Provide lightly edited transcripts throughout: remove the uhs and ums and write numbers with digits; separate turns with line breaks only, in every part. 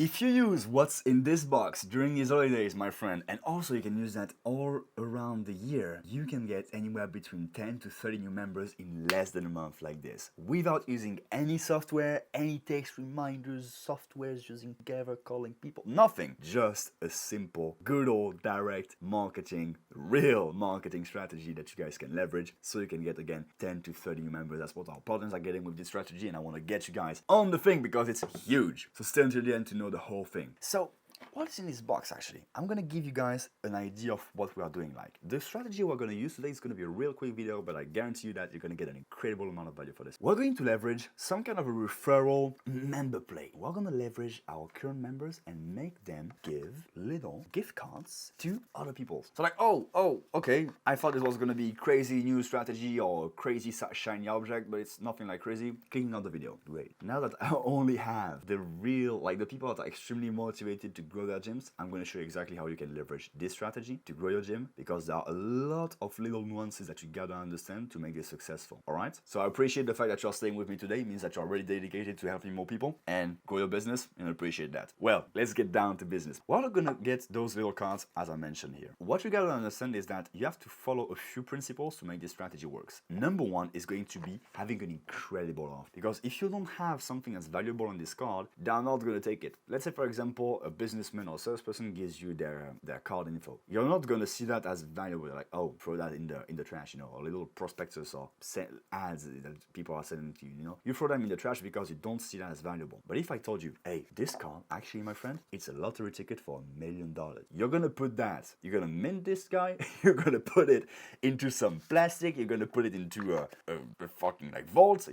If you use what's in this box during these holidays, my friend, and also you can use that all around the year, you can get anywhere between 10 to 30 new members in less than a month like this, without using any software, any text reminders, softwares using together, calling people, nothing. Just a simple, good old direct marketing, real marketing strategy that you guys can leverage so you can get, again, 10 to 30 new members. That's what our partners are getting with this strategy, and I want to get you guys on the thing because it's huge. So stay until the end to know the whole thing. So what's in this box actually? I'm gonna give you guys an idea of what we are doing. Like, the strategy we're gonna use today is gonna be a real quick video, but I guarantee you that you're gonna get an incredible amount of value for this. We're going to leverage some kind of a referral member play. We're gonna leverage our current members and make them give little gift cards to other people. So like, okay, I thought this was gonna be crazy new strategy or crazy shiny object, but it's nothing like crazy. Clicking on the video. Great. Now that I only have the real, like the people that are extremely motivated to grow their gyms, I'm going to show you exactly how you can leverage this strategy to grow your gym, because there are a lot of little nuances that you gotta understand to make this successful. All right, so I appreciate the fact that you're staying with me today. It means that you're really dedicated to helping more people and grow your business, and I appreciate that. Well, let's get down to business. We're not gonna get those little cards as I mentioned here. What you gotta understand is that you have to follow a few principles to make this strategy works. Number one is going to be having an incredible offer, because if you don't have something that's valuable on this card, they're not gonna take it. Let's say, for example, a businessman or salesperson gives you their card info. You're not gonna see that as valuable. Like, oh, throw that in the trash, you know, or little prospectus or ads that people are sending to you. You know, you throw them in the trash because you don't see that as valuable. But if I told you, hey, this card, actually, my friend, it's a lottery ticket for $1 million. You're gonna put that. You're gonna mint this guy. You're gonna put it into some plastic. You're gonna put it into a fucking like vault.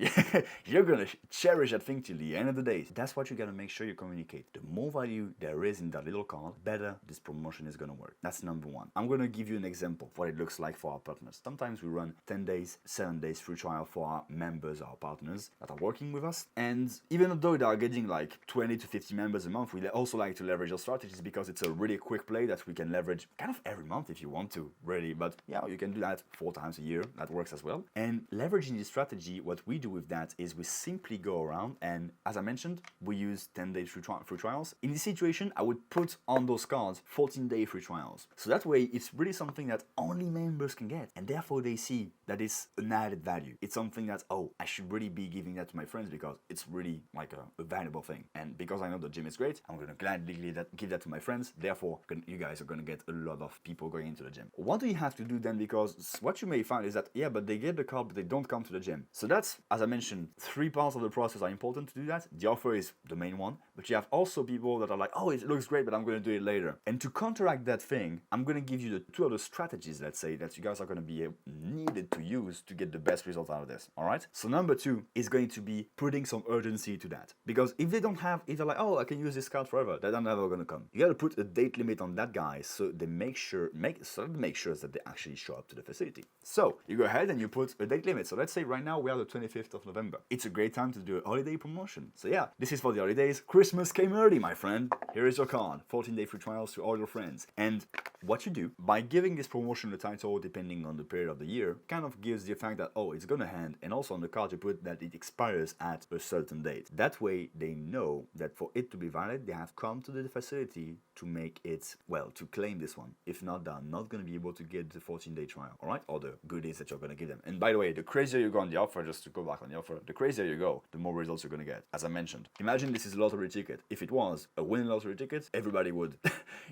You're gonna cherish that thing till the end of the day. That's what you gotta make sure you communicate. The more value there is in that little card, better this promotion is gonna work. That's number one. I'm gonna give you an example of what it looks like for our partners. Sometimes we run 10 days, 7 days free trial for our members, our partners that are working with us. And even though they are getting like 20 to 50 members a month, we also like to leverage our strategies because it's a really quick play that we can leverage kind of every month if you want to, really. But yeah, you can do that 4 times a year. That works as well. And leveraging this strategy, what we do with that is we simply go around and, as I mentioned, we use 10 days free trials. In this situation, I would put on those cards 14-day free trials. So that way, it's really something that only members can get. And therefore, they see that it's an added value. It's something that, oh, I should really be giving that to my friends because it's really like a valuable thing. And because I know the gym is great, I'm going to gladly give that to my friends. Therefore, you guys are going to get a lot of people going into the gym. What do you have to do then? Because what you may find is that, yeah, but they get the card, but they don't come to the gym. So that's, as I mentioned, 3 parts of the process are important to do that. The offer is the main one, but you have also people that are like, oh, it looks great, but I'm going to do it later. And to counteract that thing, I'm going to give you the 2 other strategies, let's say, that you guys are going to be needed to use to get the best result out of this. All right. So number 2 is going to be putting some urgency to that, because if they don't have, if they're like, oh, I can use this card forever, they're never going to come. You got to put a date limit on that guy so they make sure that they actually show up to the facility. So you go ahead and you put a date limit. So let's say right now we are the 25th of November. It's a great time to do a holiday promotion. So yeah, this is for the holidays. Christmas came early, my friend. Here is your card. 14-day free trials to all your friends. And what you do by giving this promotion a title depending on the period of the year kind of gives the effect that, oh, it's gonna end, and also on the card you put that it expires at a certain date. That way they know that for it to be valid, they have come to the facility to make it, well, to claim this one. If not, they're not gonna be able to get the 14-day trial, all right, or the goodies that you're gonna give them. And by the way, the crazier you go on the offer, just to go back on the offer, the crazier you go, the more results you're gonna get. As I mentioned, imagine this is a lottery ticket. If it was a winning lottery ticket, everybody would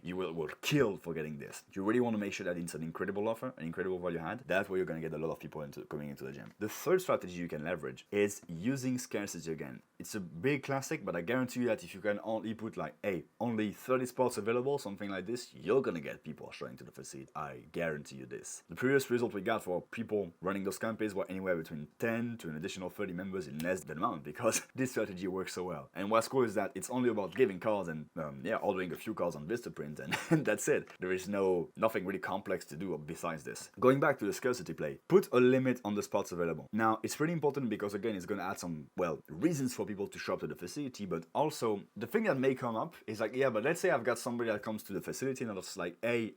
you will kill for getting this. You really want to make sure that it's an incredible offer, an incredible value add. That way you're going to get a lot of people coming into the gym. The third strategy you can leverage is using scarcity again. It's a big classic, but I guarantee you that if you can only put like, hey, only 30 spots available, something like this, you're going to get people showing to the facility. I guarantee you this. The previous result we got for people running those campaigns were anywhere between 10 to an additional 30 members in less than a month, because this strategy works so well. And what's cool is that it's only about giving cards and ordering a few cards on Vistaprint and that's it. There is nothing really complex to do besides this. Going back to the scarcity play, put a limit on the spots available. Now, it's pretty important because again, it's going to add some, well, reasons for people to show up to the facility, but also the thing that may come up is like, yeah, but let's say I've got somebody that comes to the facility and it's like, hey,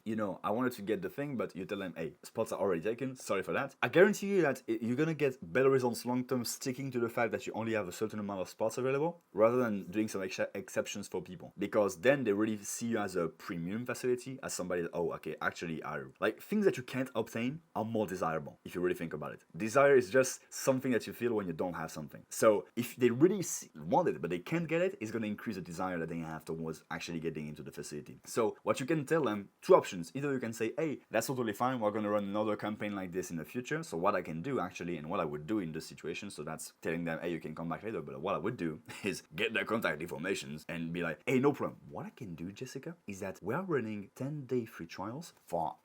you know, I wanted to get the thing, but you tell them, hey, spots are already taken, sorry for that. I guarantee you that you're going to get better results long term sticking to the fact that you only have a certain amount of spots available rather than doing some exceptions for people, because then they really see you as a premium facility, as somebody that, oh, okay, actually are like things that you can't obtain are more desirable if you really think about it. Desire is just something that you feel when you don't have something. So if they really want it but they can't get it, it's going to increase the desire that they have towards actually getting into the facility. So what you can tell them, two options. Either you can say, hey, that's totally fine, we're going to run another campaign like this in the future. So what I can do actually, and what I would do in this situation, so that's telling them, hey, you can come back later, but what I would do is get their contact information and be like, hey, no problem. What I can do, Jessica, is that we're running 10-day free trials for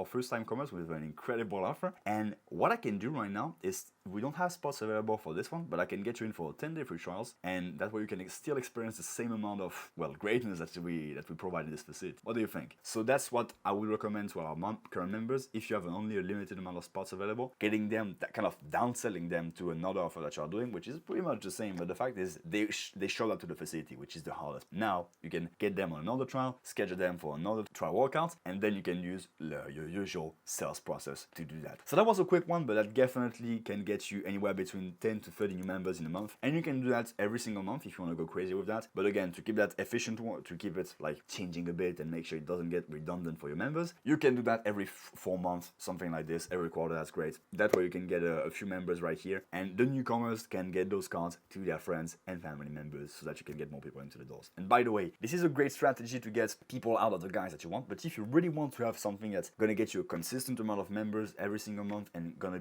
first-time comers with an incredible offer. And what I can do right now is we don't have spots available for this one, but I can get you in for 10-day free trials, and that way you can still experience the same amount of, well, greatness that we provide in this facility. What do you think? So that's what I would recommend to our current members. If you have only a limited amount of spots available, getting them, that kind of downselling them to another offer that you're doing, which is pretty much the same, but the fact is they show up to the facility, which is the hardest. Now you can get them on another trial, schedule them for another trial workout, and then you can use your usual sales process to do that. So that was a quick one, but that definitely can get you anywhere between 10 to 30 new members in a month, and you can do that every single month if you want to go crazy with that. But again, to keep that efficient, to keep it like changing a bit and make sure it doesn't get redundant for your members, you can do that every 4 months, something like this, every quarter. That's great. That way you can get a few members right here, and the newcomers can get those cards to their friends and family members so that you can get more people into the doors. And by the way, this is a great strategy to get people out of the guys that you want, but if you really want to have something that's gonna get you a consistent amount of members every single month and gonna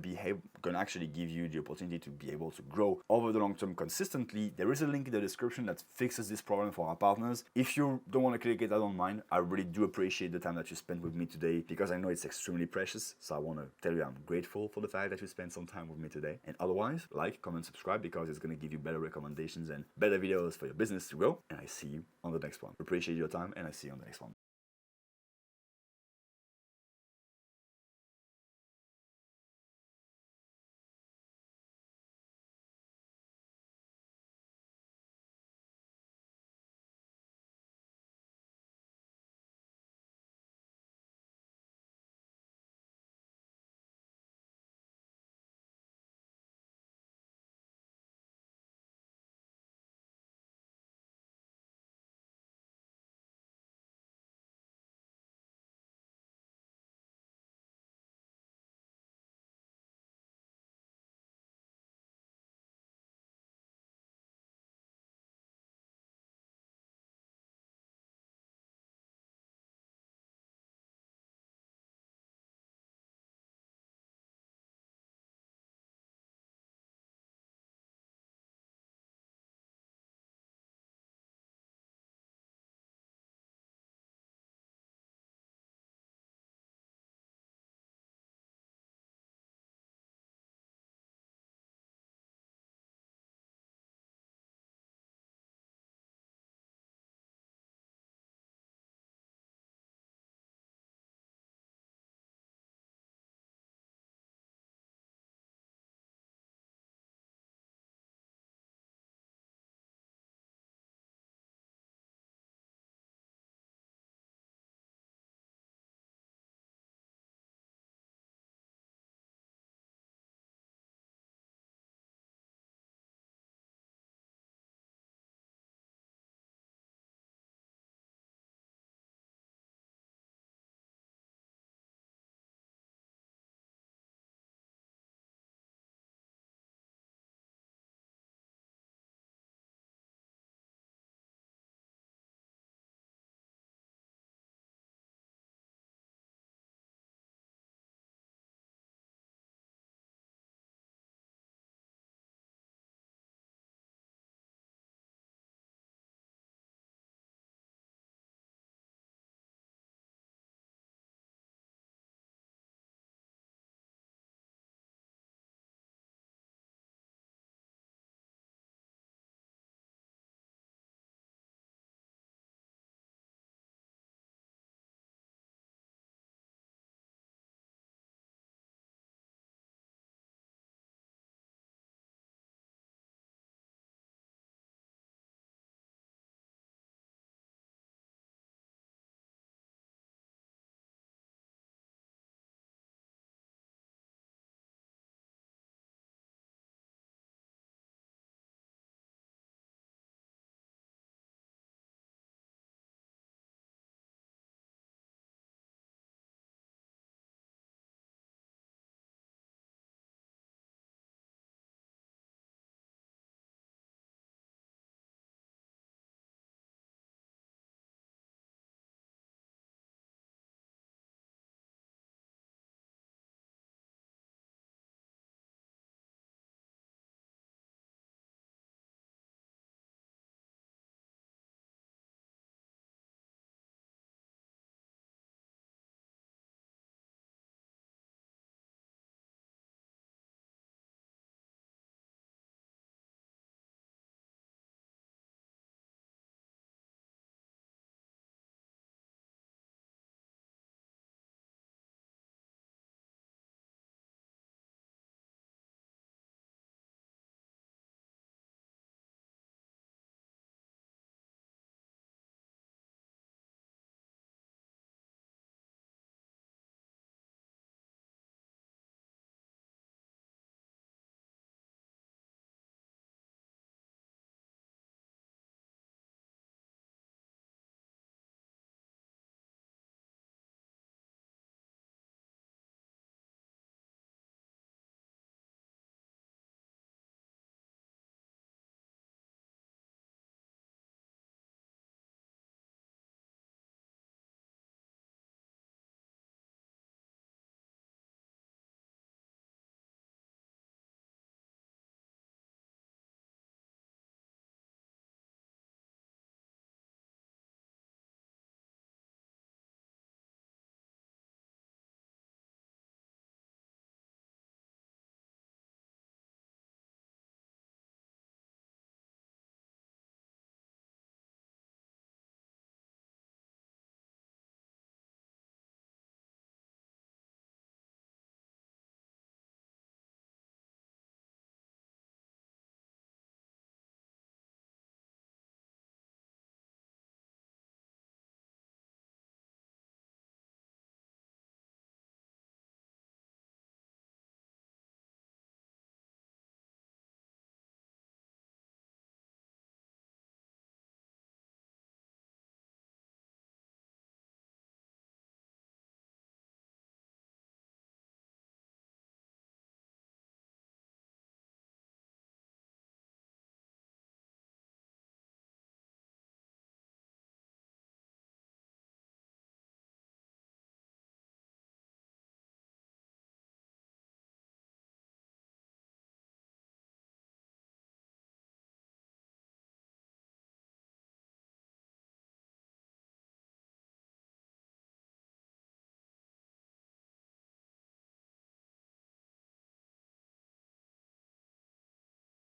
actually give you the opportunity to be able to grow over the long term consistently, there is a link in the description that fixes this problem for our partners. If you don't want to click it, I don't mind. I really do appreciate the time that you spent with me today, because I know it's extremely precious. So I want to tell you I'm grateful for the fact that you spent some time with me today. And otherwise, like, comment, subscribe, because it's going to give you better recommendations and better videos for your business to grow. And I see you on the next one. Appreciate your time, and I see you on the next one.